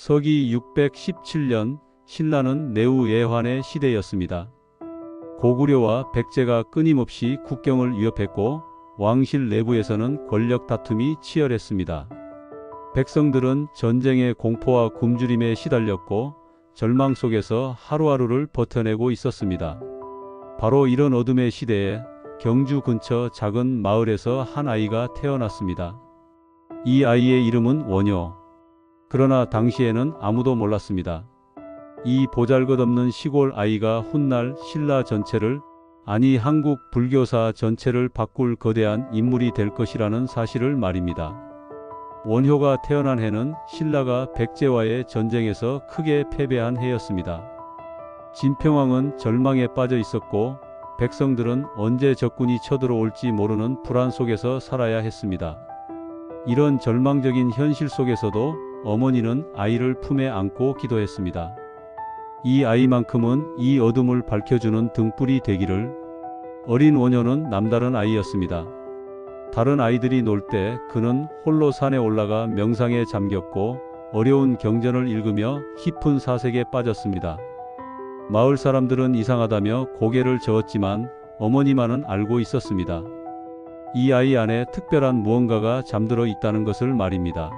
서기 617년 신라는 내후예환의 시대였습니다. 고구려와 백제가 끊임없이 국경을 위협했고 왕실 내부에서는 권력 다툼이 치열했습니다. 백성들은 전쟁의 공포와 굶주림에 시달렸고 절망 속에서 하루하루를 버텨내고 있었습니다. 바로 이런 어둠의 시대에 경주 근처 작은 마을에서 한 아이가 태어났습니다. 이 아이의 이름은 원효. 그러나 당시에는 아무도 몰랐습니다. 이 보잘것없는 시골 아이가 훗날 신라 전체를, 아니 한국 불교사 전체를 바꿀 거대한 인물이 될 것이라는 사실을 말입니다. 원효가 태어난 해는 신라가 백제와의 전쟁에서 크게 패배한 해였습니다. 진평왕은 절망에 빠져 있었고 백성들은 언제 적군이 쳐들어올지 모르는 불안 속에서 살아야 했습니다. 이런 절망적인 현실 속에서도 어머니는 아이를 품에 안고 기도했습니다. 이 아이만큼은 이 어둠을 밝혀주는 등불이 되기를. 어린 원효는 남다른 아이였습니다. 다른 아이들이 놀 때 그는 홀로 산에 올라가 명상에 잠겼고 어려운 경전을 읽으며 깊은 사색에 빠졌습니다. 마을 사람들은 이상하다며 고개를 저었지만 어머니만은 알고 있었습니다. 이 아이 안에 특별한 무언가가 잠들어 있다는 것을 말입니다.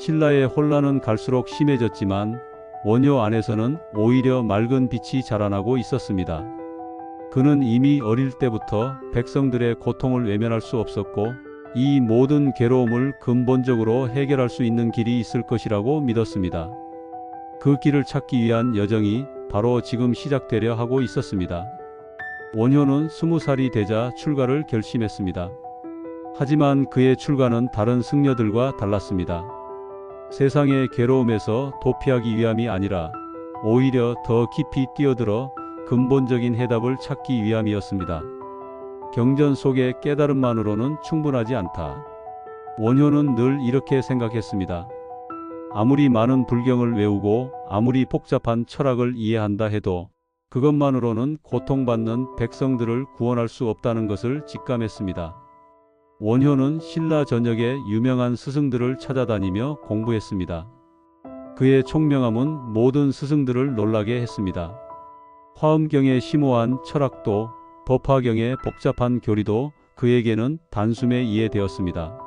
신라의 혼란은 갈수록 심해졌지만 원효 안에서는 오히려 맑은 빛이 자라나고 있었습니다. 그는 이미 어릴 때부터 백성들의 고통을 외면할 수 없었고 이 모든 괴로움을 근본적으로 해결할 수 있는 길이 있을 것이라고 믿었습니다. 그 길을 찾기 위한 여정이 바로 지금 시작되려 하고 있었습니다. 원효는 20살이 되자 출가를 결심했습니다. 하지만 그의 출가는 다른 승려들과 달랐습니다. 세상의 괴로움에서 도피하기 위함이 아니라 오히려 더 깊이 뛰어들어 근본적인 해답을 찾기 위함이었습니다. 경전 속의 깨달음만으로는 충분하지 않다. 원효는 늘 이렇게 생각했습니다. 아무리 많은 불경을 외우고 아무리 복잡한 철학을 이해한다 해도 그것만으로는 고통받는 백성들을 구원할 수 없다는 것을 직감했습니다. 원효는 신라 전역의 유명한 스승들을 찾아다니며 공부했습니다. 그의 총명함은 모든 스승들을 놀라게 했습니다. 화엄경의 심오한 철학도 법화경의 복잡한 교리도 그에게는 단숨에 이해되었습니다.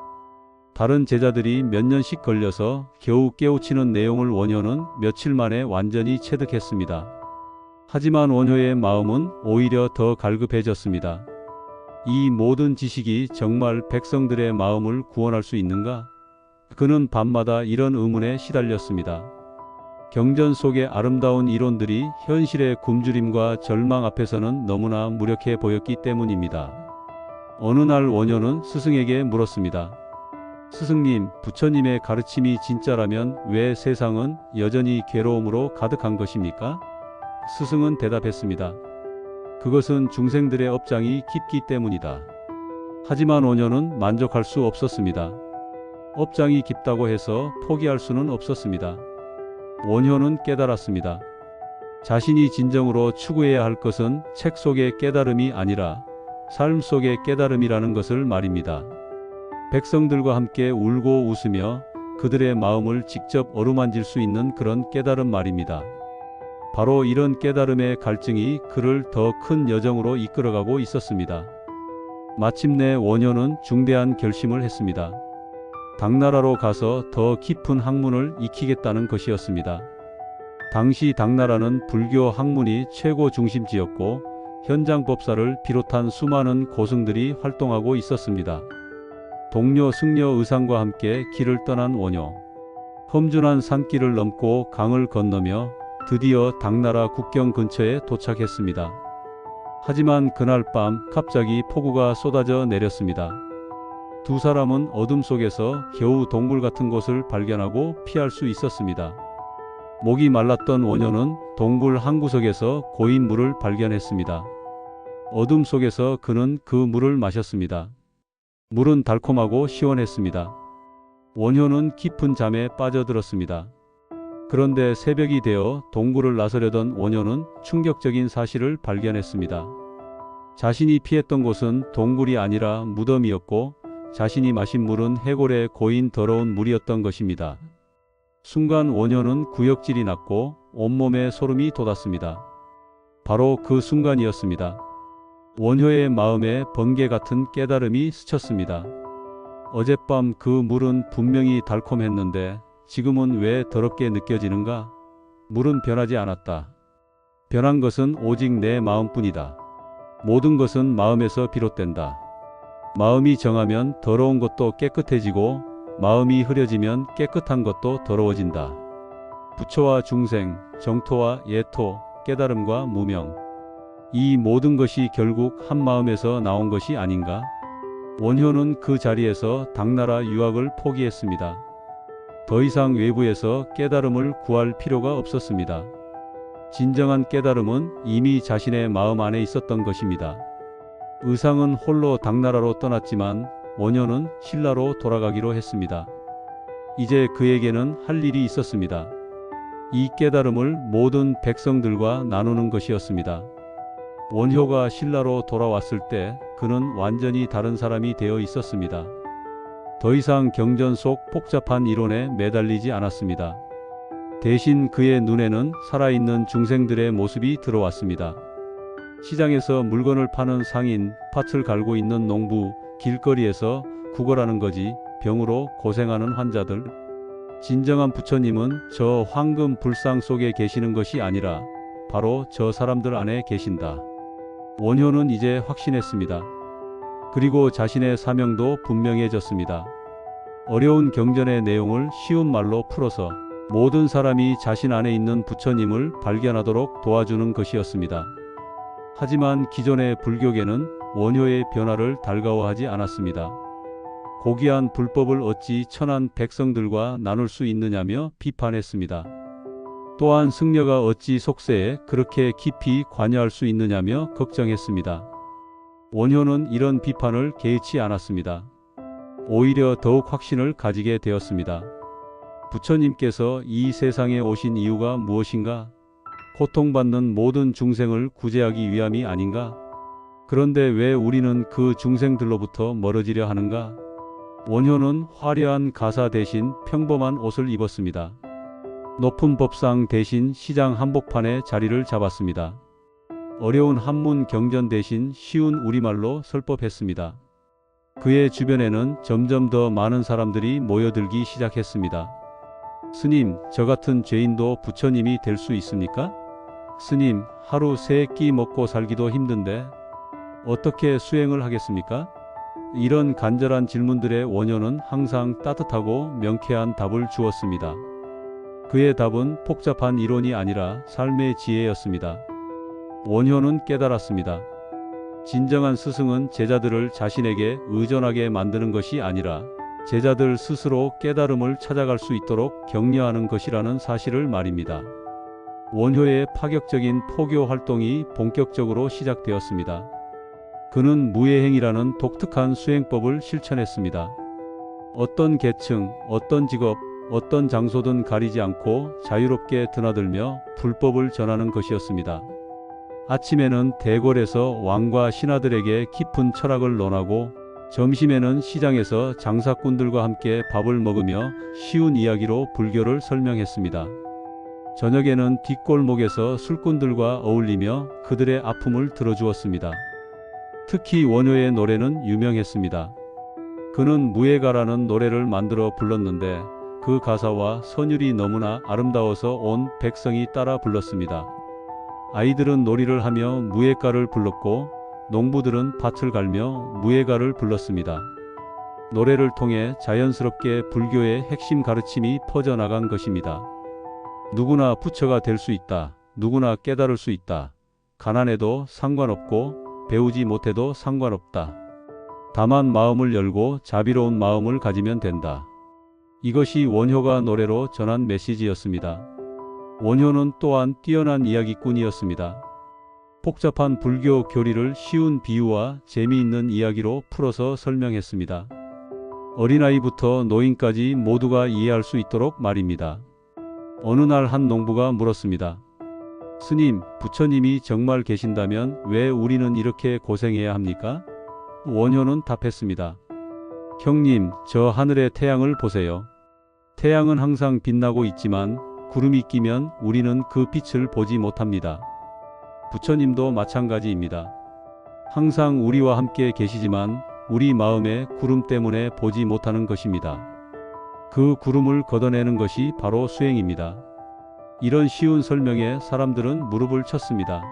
다른 제자들이 몇 년씩 걸려서 겨우 깨우치는 내용을 원효는 며칠 만에 완전히 체득했습니다. 하지만 원효의 마음은 오히려 더 갈급해졌습니다. 이 모든 지식이 정말 백성들의 마음을 구원할 수 있는가? 그는 밤마다 이런 의문에 시달렸습니다. 경전 속의 아름다운 이론들이 현실의 굶주림과 절망 앞에서는 너무나 무력해 보였기 때문입니다. 어느 날 원효는 스승에게 물었습니다. 스승님, 부처님의 가르침이 진짜라면 왜 세상은 여전히 괴로움으로 가득한 것입니까? 스승은 대답했습니다. 그것은 중생들의 업장이 깊기 때문이다. 하지만 원효는 만족할 수 없었습니다. 업장이 깊다고 해서 포기할 수는 없었습니다. 원효는 깨달았습니다. 자신이 진정으로 추구해야 할 것은 책 속의 깨달음이 아니라 삶 속의 깨달음이라는 것을 말입니다. 백성들과 함께 울고 웃으며 그들의 마음을 직접 어루만질 수 있는 그런 깨달음 말입니다. 바로 이런 깨달음의 갈증이 그를 더 큰 여정으로 이끌어가고 있었습니다. 마침내 원효는 중대한 결심을 했습니다. 당나라로 가서 더 깊은 학문을 익히겠다는 것이었습니다. 당시 당나라는 불교 학문이 최고 중심지였고 현장 법사를 비롯한 수많은 고승들이 활동하고 있었습니다. 동료 승려 의상과 함께 길을 떠난 원효. 험준한 산길을 넘고 강을 건너며 드디어 당나라 국경 근처에 도착했습니다. 하지만 그날 밤 갑자기 폭우가 쏟아져 내렸습니다. 두 사람은 어둠 속에서 겨우 동굴 같은 곳을 발견하고 피할 수 있었습니다. 목이 말랐던 원효는 동굴 한 구석에서 고인 물을 발견했습니다. 어둠 속에서 그는 그 물을 마셨습니다. 물은 달콤하고 시원했습니다. 원효는 깊은 잠에 빠져들었습니다. 그런데 새벽이 되어 동굴을 나서려던 원효는 충격적인 사실을 발견했습니다. 자신이 피했던 곳은 동굴이 아니라 무덤이었고 자신이 마신 물은 해골에 고인 더러운 물이었던 것입니다. 순간 원효는 구역질이 났고 온몸에 소름이 돋았습니다. 바로 그 순간이었습니다. 원효의 마음에 번개 같은 깨달음이 스쳤습니다. 어젯밤 그 물은 분명히 달콤했는데 지금은 왜 더럽게 느껴지는가? 물은 변하지 않았다. 변한 것은 오직 내 마음뿐이다. 모든 것은 마음에서 비롯된다. 마음이 정하면 더러운 것도 깨끗해지고 마음이 흐려지면 깨끗한 것도 더러워진다. 부처와 중생, 정토와 예토, 깨달음과 무명. 이 모든 것이 결국 한 마음에서 나온 것이 아닌가? 원효는 그 자리에서 당나라 유학을 포기했습니다. 더 이상 외부에서 깨달음을 구할 필요가 없었습니다. 진정한 깨달음은 이미 자신의 마음 안에 있었던 것입니다. 의상은 홀로 당나라로 떠났지만 원효는 신라로 돌아가기로 했습니다. 이제 그에게는 할 일이 있었습니다. 이 깨달음을 모든 백성들과 나누는 것이었습니다. 원효가 신라로 돌아왔을 때 그는 완전히 다른 사람이 되어 있었습니다. 더 이상 경전 속 복잡한 이론에 매달리지 않았습니다. 대신 그의 눈에는 살아있는 중생들의 모습이 들어왔습니다. 시장에서 물건을 파는 상인, 밭을 갈고 있는 농부, 길거리에서 구걸하는 거지, 병으로 고생하는 환자들. 진정한 부처님은 저 황금 불상 속에 계시는 것이 아니라 바로 저 사람들 안에 계신다. 원효는 이제 확신했습니다. 그리고 자신의 사명도 분명해졌습니다. 어려운 경전의 내용을 쉬운 말로 풀어서 모든 사람이 자신 안에 있는 부처님을 발견하도록 도와주는 것이었습니다. 하지만 기존의 불교계는 원효의 변화를 달가워하지 않았습니다. 고귀한 불법을 어찌 천한 백성들과 나눌 수 있느냐며 비판했습니다. 또한 승려가 어찌 속세에 그렇게 깊이 관여할 수 있느냐며 걱정했습니다. 원효는 이런 비판을 개의치 않았습니다. 오히려 더욱 확신을 가지게 되었습니다. 부처님께서 이 세상에 오신 이유가 무엇인가? 고통받는 모든 중생을 구제하기 위함이 아닌가? 그런데 왜 우리는 그 중생들로부터 멀어지려 하는가? 원효는 화려한 가사 대신 평범한 옷을 입었습니다. 높은 법상 대신 시장 한복판에 자리를 잡았습니다. 어려운 한문 경전 대신 쉬운 우리말로 설법했습니다. 그의 주변에는 점점 더 많은 사람들이 모여들기 시작했습니다. 스님, 저 같은 죄인도 부처님이 될 수 있습니까? 스님, 하루 3끼 먹고 살기도 힘든데 어떻게 수행을 하겠습니까? 이런 간절한 질문들의 원효는 항상 따뜻하고 명쾌한 답을 주었습니다. 그의 답은 복잡한 이론이 아니라 삶의 지혜였습니다. 원효는 깨달았습니다. 진정한 스승은 제자들을 자신에게 의존하게 만드는 것이 아니라 제자들 스스로 깨달음을 찾아갈 수 있도록 격려하는 것이라는 사실을 말입니다. 원효의 파격적인 포교 활동이 본격적으로 시작되었습니다. 그는 무예행이라는 독특한 수행법을 실천했습니다. 어떤 계층, 어떤 직업, 어떤 장소든 가리지 않고 자유롭게 드나들며 불법을 전하는 것이었습니다. 아침에는 대궐에서 왕과 신하들에게 깊은 철학을 논하고 점심에는 시장에서 장사꾼들과 함께 밥을 먹으며 쉬운 이야기로 불교를 설명했습니다. 저녁에는 뒷골목에서 술꾼들과 어울리며 그들의 아픔을 들어주었습니다. 특히 원효의 노래는 유명했습니다. 그는 무예가라는 노래를 만들어 불렀는데 그 가사와 선율이 너무나 아름다워서 온 백성이 따라 불렀습니다. 아이들은 놀이를 하며 무예가를 불렀고 농부들은 밭을 갈며 무예가를 불렀습니다. 노래를 통해 자연스럽게 불교의 핵심 가르침이 퍼져나간 것입니다. 누구나 부처가 될 수 있다. 누구나 깨달을 수 있다. 가난해도 상관없고 배우지 못해도 상관없다. 다만 마음을 열고 자비로운 마음을 가지면 된다. 이것이 원효가 노래로 전한 메시지였습니다. 원효는 또한 뛰어난 이야기꾼이었습니다. 복잡한 불교 교리를 쉬운 비유와 재미있는 이야기로 풀어서 설명했습니다. 어린아이부터 노인까지 모두가 이해할 수 있도록 말입니다. 어느 날 한 농부가 물었습니다. 스님, 부처님이 정말 계신다면 왜 우리는 이렇게 고생해야 합니까? 원효는 답했습니다. 형님, 저 하늘의 태양을 보세요. 태양은 항상 빛나고 있지만 구름이 끼면 우리는 그 빛을 보지 못합니다. 부처님도 마찬가지입니다. 항상 우리와 함께 계시지만 우리 마음의 구름 때문에 보지 못하는 것입니다. 그 구름을 걷어내는 것이 바로 수행입니다. 이런 쉬운 설명에 사람들은 무릎을 쳤습니다.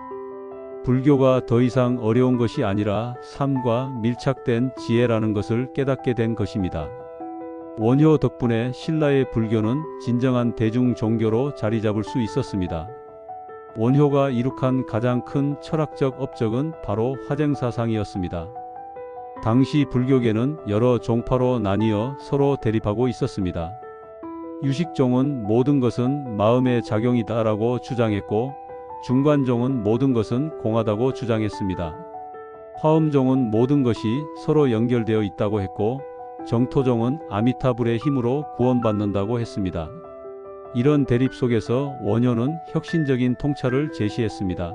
불교가 더 이상 어려운 것이 아니라 삶과 밀착된 지혜라는 것을 깨닫게 된 것입니다. 원효 덕분에 신라의 불교는 진정한 대중 종교로 자리 잡을 수 있었습니다. 원효가 이룩한 가장 큰 철학적 업적은 바로 화쟁사상이었습니다. 당시 불교계는 여러 종파로 나뉘어 서로 대립하고 있었습니다. 유식종은 모든 것은 마음의 작용이다라고 주장했고, 중관종은 모든 것은 공하다고 주장했습니다. 화엄종은 모든 것이 서로 연결되어 있다고 했고, 정토종은 아미타불의 힘으로 구원받는다고 했습니다. 이런 대립 속에서 원효는 혁신적인 통찰을 제시했습니다.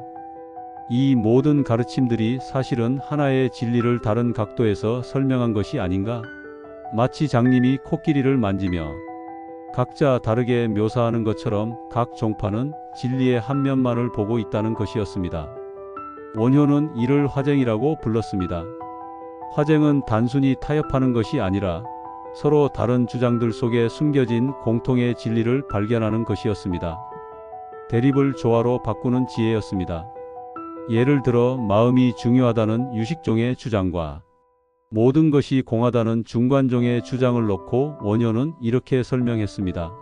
이 모든 가르침들이 사실은 하나의 진리를 다른 각도에서 설명한 것이 아닌가? 마치 장님이 코끼리를 만지며 각자 다르게 묘사하는 것처럼 각 종파는 진리의 한 면만을 보고 있다는 것이었습니다. 원효는 이를 화쟁이라고 불렀습니다. 화쟁은 단순히 타협하는 것이 아니라 서로 다른 주장들 속에 숨겨진 공통의 진리를 발견하는 것이었습니다. 대립을 조화로 바꾸는 지혜였습니다. 예를 들어 마음이 중요하다는 유식종의 주장과 모든 것이 공하다는 중관종의 주장을 놓고 원효는 이렇게 설명했습니다.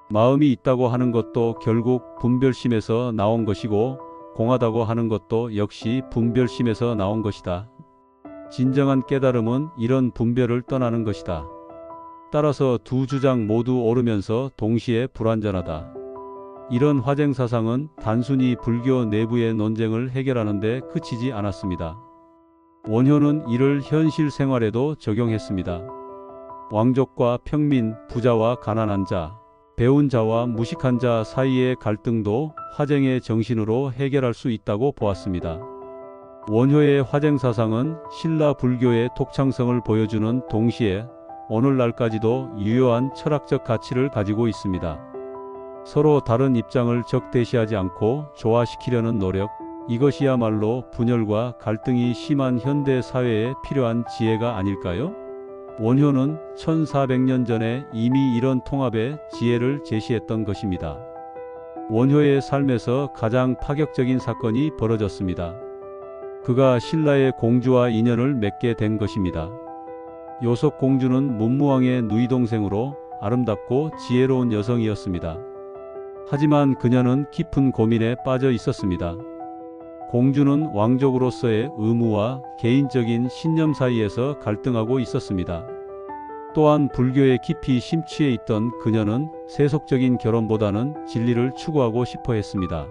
마음이 있다고 하는 것도 결국 분별심에서 나온 것이고, 공하다고 하는 것도 역시 분별심에서 나온 것이다. 진정한 깨달음은 이런 분별을 떠나는 것이다. 따라서 두 주장 모두 옳으면서 동시에 불완전하다. 이런 화쟁사상은 단순히 불교 내부의 논쟁을 해결하는 데 그치지 않았습니다. 원효는 이를 현실 생활에도 적용했습니다. 왕족과 평민, 부자와 가난한 자, 배운 자와 무식한 자 사이의 갈등도 화쟁의 정신으로 해결할 수 있다고 보았습니다. 원효의 화쟁사상은 신라 불교의 독창성을 보여주는 동시에 오늘날까지도 유효한 철학적 가치를 가지고 있습니다. 서로 다른 입장을 적대시하지 않고 조화시키려는 노력, 이것이야말로 분열과 갈등이 심한 현대 사회에 필요한 지혜가 아닐까요? 원효는 1400년 전에 이미 이런 통합의 지혜를 제시했던 것입니다. 원효의 삶에서 가장 파격적인 사건이 벌어졌습니다. 그가 신라의 공주와 인연을 맺게 된 것입니다. 요속 공주는 문무왕의 누이동생으로 아름답고 지혜로운 여성이었습니다. 하지만 그녀는 깊은 고민에 빠져 있었습니다. 공주는 왕족으로서의 의무와 개인적인 신념 사이에서 갈등하고 있었습니다. 또한 불교에 깊이 심취해 있던 그녀는 세속적인 결혼보다는 진리를 추구하고 싶어 했습니다.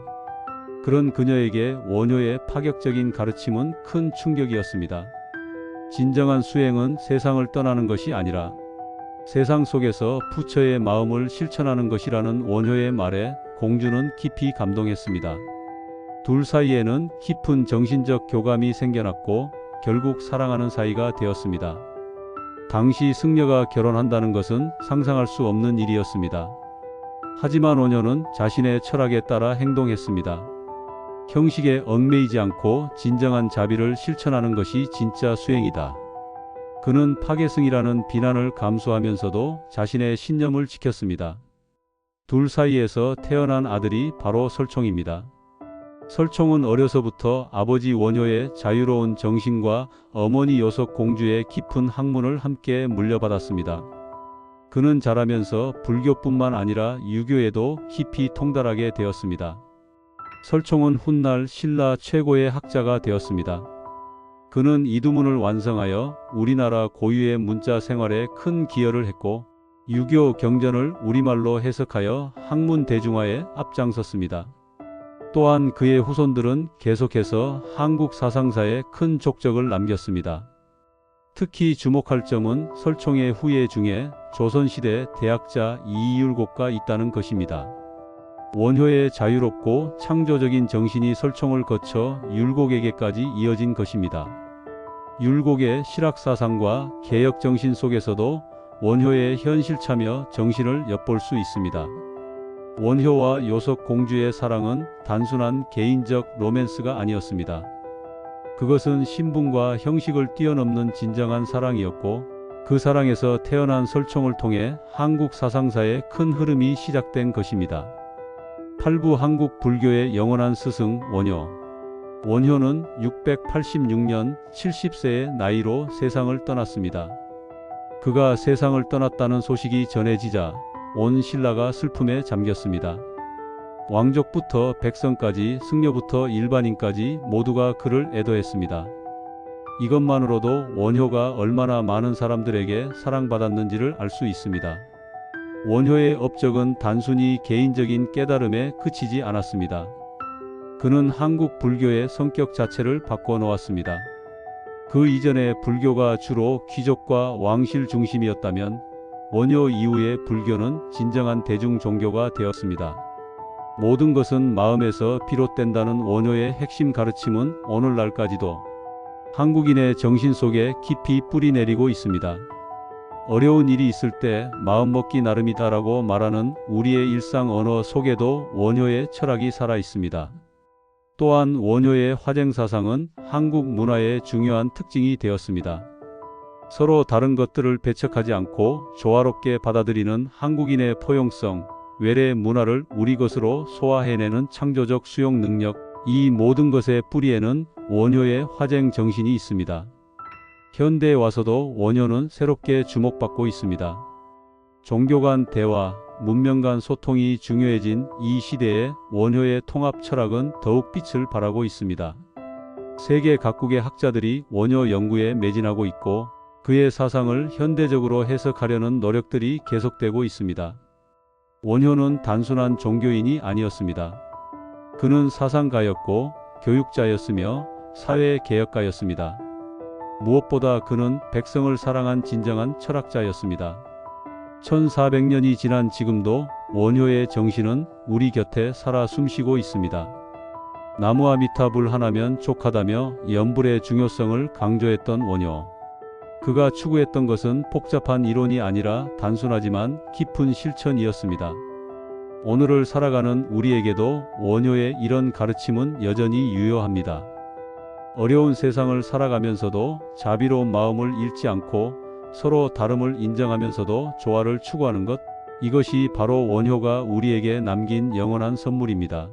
그런 그녀에게 원효의 파격적인 가르침은 큰 충격이었습니다. 진정한 수행은 세상을 떠나는 것이 아니라 세상 속에서 부처의 마음을 실천하는 것이라는 원효의 말에 공주는 깊이 감동했습니다. 둘 사이에는 깊은 정신적 교감이 생겨났고 결국 사랑하는 사이가 되었습니다. 당시 승려가 결혼한다는 것은 상상할 수 없는 일이었습니다. 하지만 원효는 자신의 철학에 따라 행동했습니다. 형식에 얽매이지 않고 진정한 자비를 실천하는 것이 진짜 수행이다. 그는 파괴승이라는 비난을 감수하면서도 자신의 신념을 지켰습니다. 둘 사이에서 태어난 아들이 바로 설총입니다. 설총은 어려서부터 아버지 원효의 자유로운 정신과 어머니 요속 공주의 깊은 학문을 함께 물려받았습니다. 그는 자라면서 불교뿐만 아니라 유교에도 깊이 통달하게 되었습니다. 설총은 훗날 신라 최고의 학자가 되었습니다. 그는 이두문을 완성하여 우리나라 고유의 문자 생활에 큰 기여를 했고 유교 경전을 우리말로 해석하여 학문 대중화에 앞장섰습니다. 또한 그의 후손들은 계속해서 한국 사상사에 큰 족적을 남겼습니다. 특히 주목할 점은 설총의 후예 중에 조선시대 대학자 이율곡가 있다는 것입니다. 원효의 자유롭고 창조적인 정신이 설총을 거쳐 율곡에게까지 이어진 것입니다. 율곡의 실학사상과 개혁정신 속에서도 원효의 현실차며 정신을 엿볼 수 있습니다. 원효와 요석 공주의 사랑은 단순한 개인적 로맨스가 아니었습니다. 그것은 신분과 형식을 뛰어넘는 진정한 사랑이었고, 그 사랑에서 태어난 설총을 통해 한국 사상사의 큰 흐름이 시작된 것입니다. 팔부 한국 불교의 영원한 스승 원효. 원효는 686년 70세의 나이로 세상을 떠났습니다. 그가 세상을 떠났다는 소식이 전해지자 온 신라가 슬픔에 잠겼습니다. 왕족부터 백성까지, 승려부터 일반인까지 모두가 그를 애도했습니다. 이것만으로도 원효가 얼마나 많은 사람들에게 사랑받았는지를 알 수 있습니다. 원효의 업적은 단순히 개인적인 깨달음에 그치지 않았습니다. 그는 한국 불교의 성격 자체를 바꿔 놓았습니다. 그 이전에 불교가 주로 귀족과 왕실 중심이었다면 원효 이후의 불교는 진정한 대중 종교가 되었습니다. 모든 것은 마음에서 비롯된다는 원효의 핵심 가르침은 오늘날까지도 한국인의 정신 속에 깊이 뿌리내리고 있습니다. 어려운 일이 있을 때 마음먹기 나름이다라고 말하는 우리의 일상 언어 속에도 원효의 철학이 살아 있습니다. 또한 원효의 화쟁사상은 한국 문화의 중요한 특징이 되었습니다. 서로 다른 것들을 배척하지 않고 조화롭게 받아들이는 한국인의 포용성, 외래 문화를 우리 것으로 소화해내는 창조적 수용 능력, 이 모든 것의 뿌리에는 원효의 화쟁 정신이 있습니다. 현대에 와서도 원효는 새롭게 주목받고 있습니다. 종교 간 대화, 문명 간 소통이 중요해진 이 시대에 원효의 통합 철학은 더욱 빛을 발하고 있습니다. 세계 각국의 학자들이 원효 연구에 매진하고 있고, 그의 사상을 현대적으로 해석하려는 노력들이 계속되고 있습니다. 원효는 단순한 종교인이 아니었습니다. 그는 사상가였고 교육자였으며 사회개혁가였습니다. 무엇보다 그는 백성을 사랑한 진정한 철학자였습니다. 1400년이 지난 지금도 원효의 정신은 우리 곁에 살아 숨쉬고 있습니다. 나무아미타불 하나면 족하다며 연불의 중요성을 강조했던 원효. 그가 추구했던 것은 복잡한 이론이 아니라 단순하지만 깊은 실천이었습니다. 오늘을 살아가는 우리에게도 원효의 이런 가르침은 여전히 유효합니다. 어려운 세상을 살아가면서도 자비로운 마음을 잃지 않고 서로 다름을 인정하면서도 조화를 추구하는 것, 이것이 바로 원효가 우리에게 남긴 영원한 선물입니다.